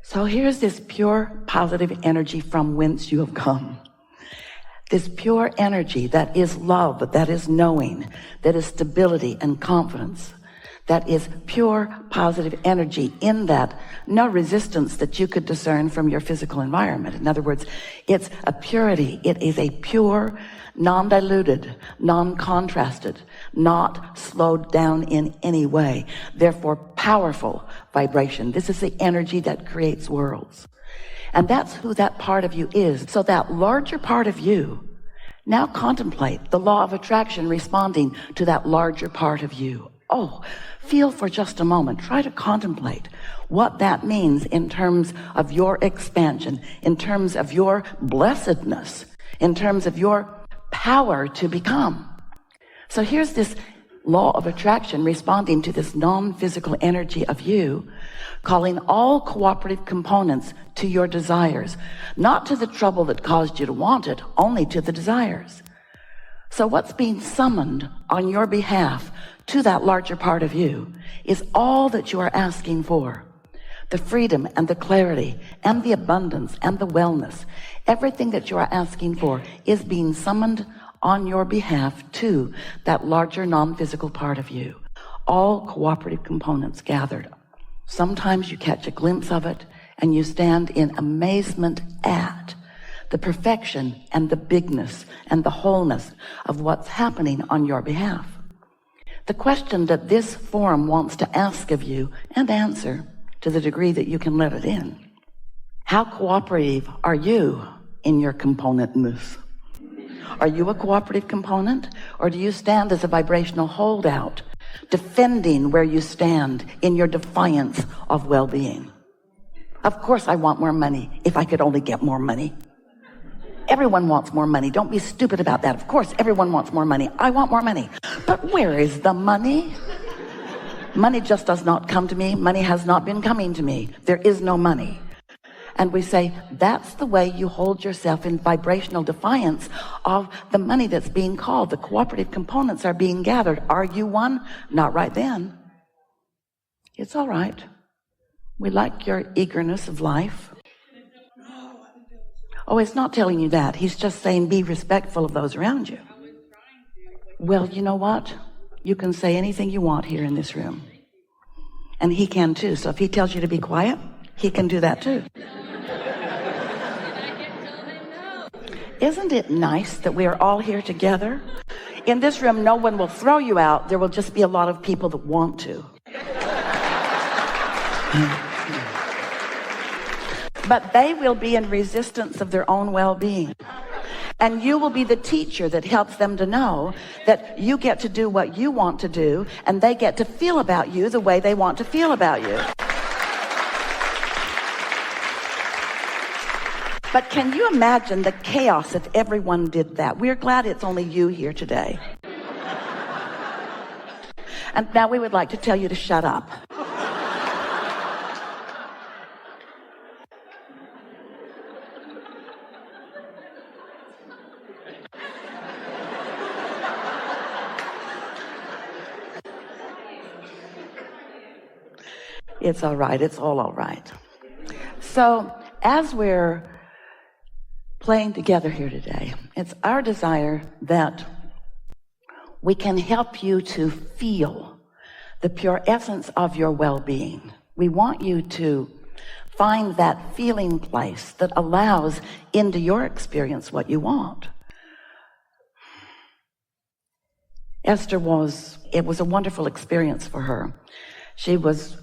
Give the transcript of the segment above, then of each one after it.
So here's this pure positive energy from whence you have come. This pure energy that is love, that is knowing, that is stability and confidence, that is pure positive energy, in that no resistance that you could discern from your physical environment. In other words, it's a purity. It is a pure, non-diluted, non-contrasted, not slowed down in any way, therefore powerful vibration. This is the energy that creates worlds. And that's who that part of you is. So that larger part of you, now contemplate the law of attraction responding to that larger part of you. Oh, feel for just a moment. Try to contemplate what that means in terms of your expansion, in terms of your blessedness, in terms of your power to become. So here's this law of attraction responding to this non-physical energy of you, calling all cooperative components to your desires, not to the trouble that caused you to want it, only to the desires. So what's being summoned on your behalf to that larger part of you is all that you are asking for. The freedom and the clarity and the abundance and the wellness. Everything that you are asking for is being summoned on your behalf to that larger non-physical part of you. All cooperative components gathered. Sometimes you catch a glimpse of it and you stand in amazement at the perfection and the bigness and the wholeness of what's happening on your behalf. The question that this forum wants to ask of you and answer, to the degree that you can let it in: how cooperative are you in your componentness? Are you a cooperative component, or do you stand as a vibrational holdout, defending where you stand in your defiance of well-being? Of course I want more money, if I could only get more money. Everyone wants more money. Don't be stupid about that. Of course everyone wants more money. I want more money. But where is the money? Money just does not come to me. Money has not been coming to me. There is no money. And we say, that's the way you hold yourself in vibrational defiance of the money that's being called. The cooperative components are being gathered. Are you one? Not right then. It's all right. We like your eagerness of life. Oh, it's not telling you that. He's just saying be respectful of those around you. Well, you know what? You can say anything you want here in this room. And he can too. So if he tells you to be quiet, he can do that too. Isn't it nice that we are all here together? In this room, no one will throw you out. There will just be a lot of people that want to. But they will be in resistance of their own well-being. And you will be the teacher that helps them to know that you get to do what you want to do, and they get to feel about you the way they want to feel about you. But can you imagine the chaos if everyone did that? We're glad it's only you here today. And now we would like to tell you to shut up. It's all right. It's all right. So as we're playing together here today, it's our desire that we can help you to feel the pure essence of your well-being. We want you to find that feeling place that allows into your experience what you want. Esther it was a wonderful experience for her. She was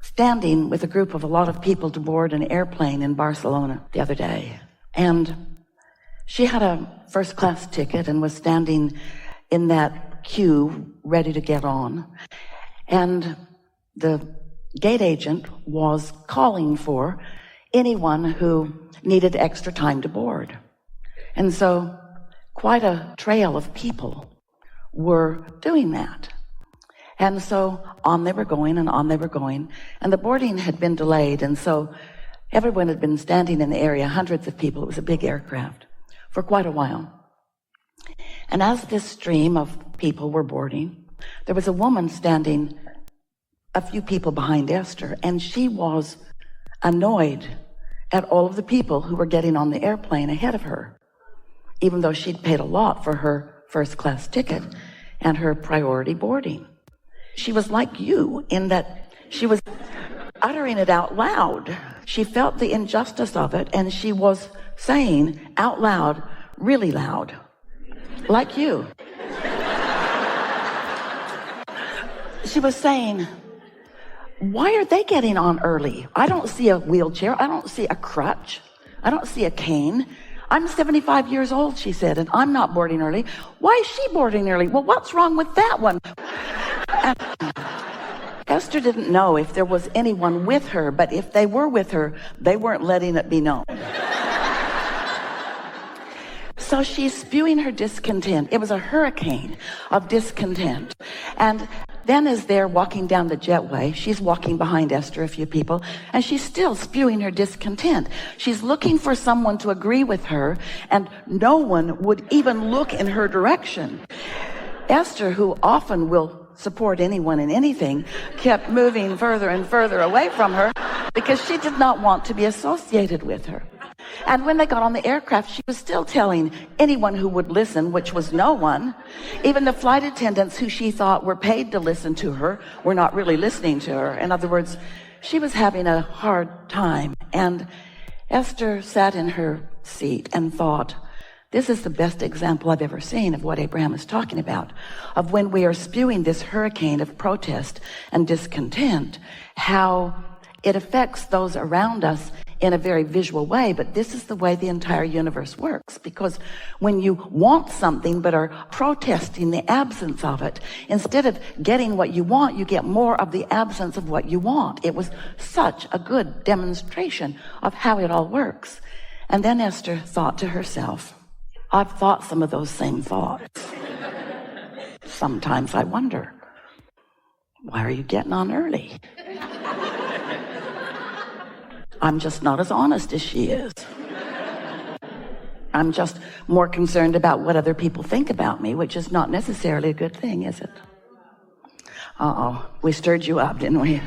standing with a group of a lot of people to board an airplane in Barcelona the other day. And she had a first-class ticket and was standing in that queue ready to get on. And the gate agent was calling for anyone who needed extra time to board. And so quite a trail of people were doing that. And so on they were going and on they were going. And the boarding had been delayed. And so everyone had been standing in the area, hundreds of people. It was a big aircraft for quite a while. And as this stream of people were boarding, there was a woman standing a few people behind Esther. And she was annoyed at all of the people who were getting on the airplane ahead of her, even though she'd paid a lot for her first-class ticket and her priority boarding. She was like you in that she was uttering it out loud. She felt the injustice of it, and she was saying out loud, really loud, like you. She was saying, why are they getting on early? I don't see a wheelchair. I don't see a crutch. I don't see a cane. I'm 75 years old, she said, and I'm not boarding early. Why is she boarding early? Well, what's wrong with that one? And Esther didn't know if there was anyone with her, but if they were with her, they weren't letting it be known. So she's spewing her discontent. It was a hurricane of discontent. And then as they're walking down the jetway, she's walking behind Esther, a few people, and she's still spewing her discontent. She's looking for someone to agree with her, and no one would even look in her direction. Esther, who often will support anyone in anything, kept moving further and further away from her because she did not want to be associated with her. And when they got on the aircraft, she was still telling anyone who would listen, which was no one. Even the flight attendants who she thought were paid to listen to her were not really listening to her. In other words, she was having a hard time. And Esther sat in her seat and thought, this is the best example I've ever seen of what Abraham is talking about, of when we are spewing this hurricane of protest and discontent, how it affects those around us in a very visual way. But this is the way the entire universe works, because when you want something but are protesting the absence of it, instead of getting what you want, you get more of the absence of what you want. It was such a good demonstration of how it all works. And then Esther thought to herself, I've thought some of those same thoughts. Sometimes I wonder, why are you getting on early? I'm just not as honest as she is. I'm just more concerned about what other people think about me, which is not necessarily a good thing, is it? Uh-oh, we stirred you up, didn't we?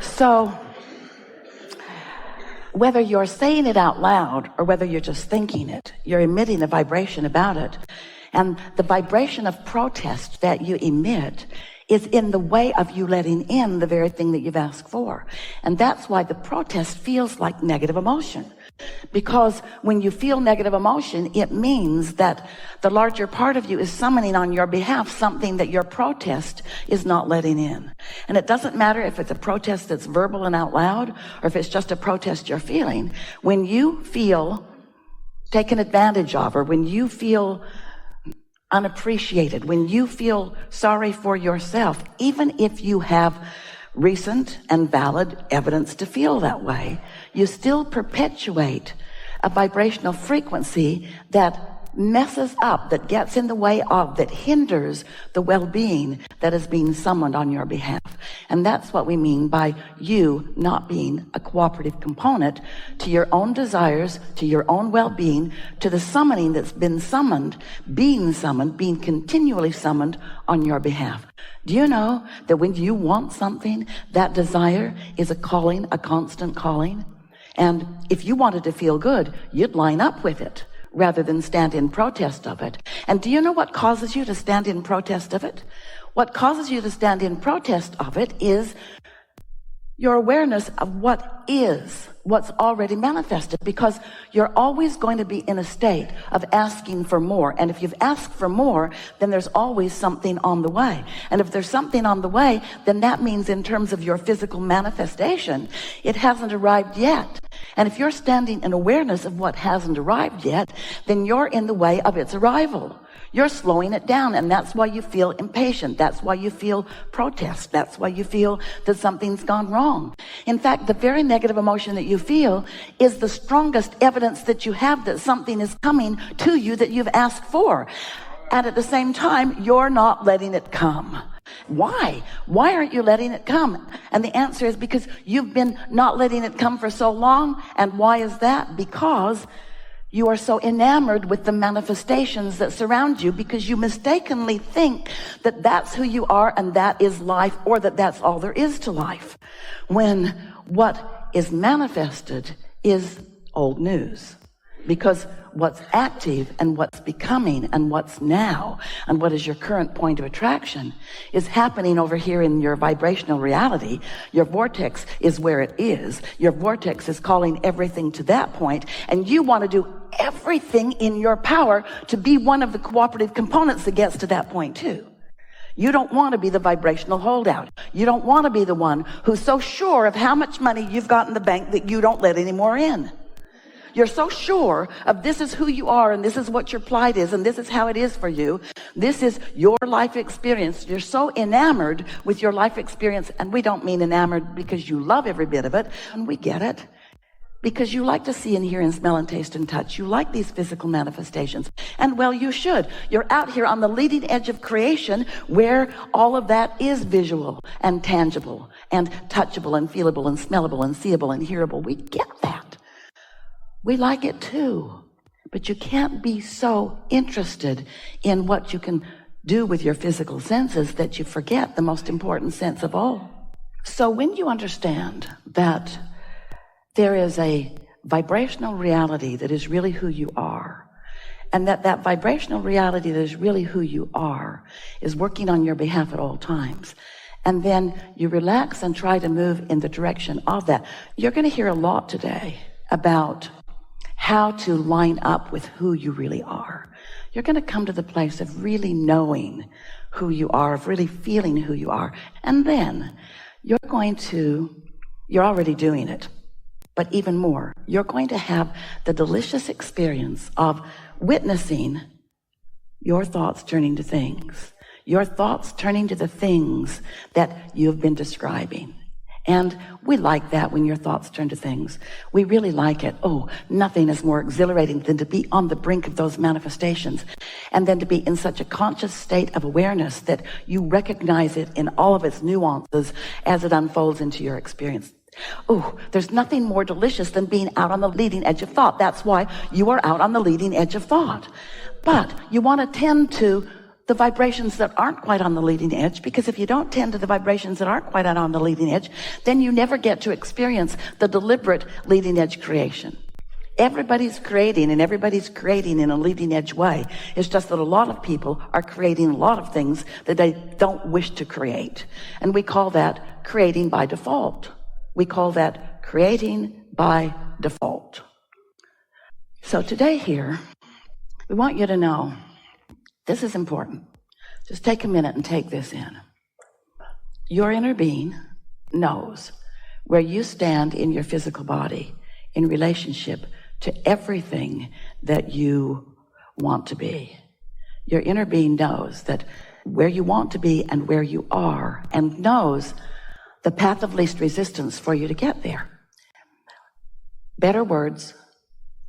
So, whether you're saying it out loud or whether you're just thinking it, you're emitting a vibration about it. And the vibration of protest that you emit is in the way of you letting in the very thing that you've asked for. And that's why the protest feels like negative emotion. Because when you feel negative emotion, it means that the larger part of you is summoning on your behalf something that your protest is not letting in. And it doesn't matter if it's a protest that's verbal and out loud, or if it's just a protest you're feeling. When you feel taken advantage of, or when you feel unappreciated, when you feel sorry for yourself, even if you have recent and valid evidence to feel that way, you still perpetuate a vibrational frequency that messes up, that gets in the way of, that hinders the well-being that is being summoned on your behalf. And that's what we mean by you not being a cooperative component to your own desires, to your own well-being, to the summoning that's been summoned, being continually summoned on your behalf. Do you know that when you want something, that desire is a calling, a constant calling? And if you wanted to feel good, you'd line up with it rather than stand in protest of it. And do you know what causes you to stand in protest of it? What causes you to stand in protest of it is your awareness of what is, what's already manifested, because you're always going to be in a state of asking for more. And if you've asked for more, then there's always something on the way. And if there's something on the way, then that means in terms of your physical manifestation, it hasn't arrived yet. And if you're standing in awareness of what hasn't arrived yet, then you're in the way of its arrival. You're slowing it down, and that's why you feel impatient. That's why you feel protest. That's why you feel that something's gone wrong. In fact, the very negative emotion that you feel is the strongest evidence that you have that something is coming to you that you've asked for. And at the same time, you're not letting it come. Why? Why aren't you letting it come? And the answer is because you've been not letting it come for so long. And why is that? Because You are so enamored with the manifestations that surround you because you mistakenly think that that's who you are and that is life, or that that's all there is to life. When what is manifested is old news. Because what's active and what's becoming and what's now and what is your current point of attraction is happening over here in your vibrational reality. Your vortex is where it is. Your vortex is calling everything to that point, and you want to do everything in your power to be one of the cooperative components that gets to that point too. You don't want to be the vibrational holdout. You don't want to be the one who's so sure of how much money you've got in the bank that you don't let any more in. You're so sure of this is who you are, and this is what your plight is, and this is how it is for you. This is your life experience. You're so enamored with your life experience, and we don't mean enamored because you love every bit of it, and we get it. Because you like to see and hear and smell and taste and touch. You like these physical manifestations. And well, you should. You're out here on the leading edge of creation where all of that is visual and tangible and touchable and feelable and smellable and seeable and hearable. We get that. We like it too, but you can't be so interested in what you can do with your physical senses that you forget the most important sense of all. So when you understand that there is a vibrational reality that is really who you are, and that vibrational reality that is really who you are is working on your behalf at all times, and then you relax and try to move in the direction of that, you're going to hear a lot today about how to line up with who you really are. You're going to come to the place of really knowing who you are, of really feeling who you are. And then you're already doing it, but even more, you're going to have the delicious experience of witnessing your thoughts turning to things, your thoughts turning to the things that you've been describing. And we like that when your thoughts turn to things. We really like it. Oh, nothing is more exhilarating than to be on the brink of those manifestations, and then to be in such a conscious state of awareness that you recognize it in all of its nuances as it unfolds into your experience. Oh, there's nothing more delicious than being out on the leading edge of thought. That's why you are out on the leading edge of thought. But you want to tend to the vibrations that aren't quite on the leading edge, because if you don't tend to the vibrations that aren't quite out on the leading edge, then you never get to experience the deliberate leading edge creation. Everybody's creating, and everybody's creating in a leading edge way. It's just that a lot of people are creating a lot of things that they don't wish to create. And we call that creating by default. We call that creating by default. So today here, we want you to know, this is important. Just take a minute and take this in. Your inner being knows where you stand in your physical body in relationship to everything that you want to be. Your inner being knows that where you want to be and where you are, and knows the path of least resistance for you to get there. Better words,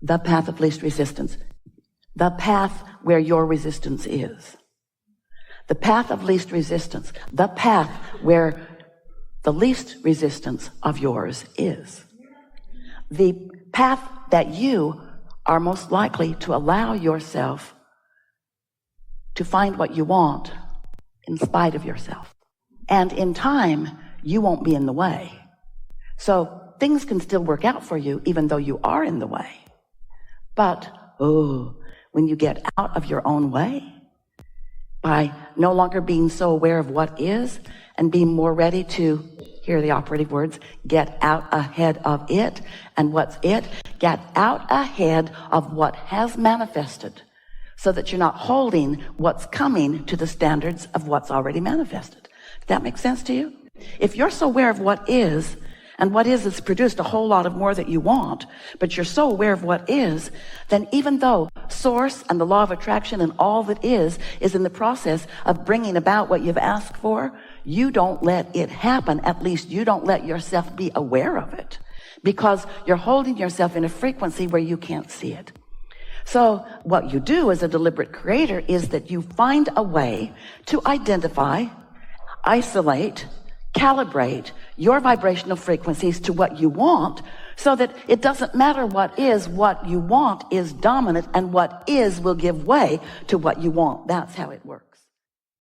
the path of least resistance. The path where your resistance is. The path of least resistance. The path where the least resistance of yours is. The path that you are most likely to allow yourself to find what you want in spite of yourself. And in time, you won't be in the way. So things can still work out for you even though you are in the way. But, when you get out of your own way, by no longer being so aware of what is and being more ready to, hear the operative words, get out ahead of it. And what's it? Get out ahead of what has manifested, so that you're not holding what's coming to the standards of what's already manifested. Does that make sense to you? If you're so aware of what is, and what is produced a whole lot of more that you want, but you're so aware of what is, then even though source and the law of attraction and all that is in the process of bringing about what you've asked for, you don't let it happen. At least you don't let yourself be aware of it, because you're holding yourself in a frequency where you can't see it. So what you do as a deliberate creator is that you find a way to identify, isolate, calibrate your vibrational frequencies to what you want, So that it doesn't matter what you want is dominant, and what is will give way to what you want. That's how it works.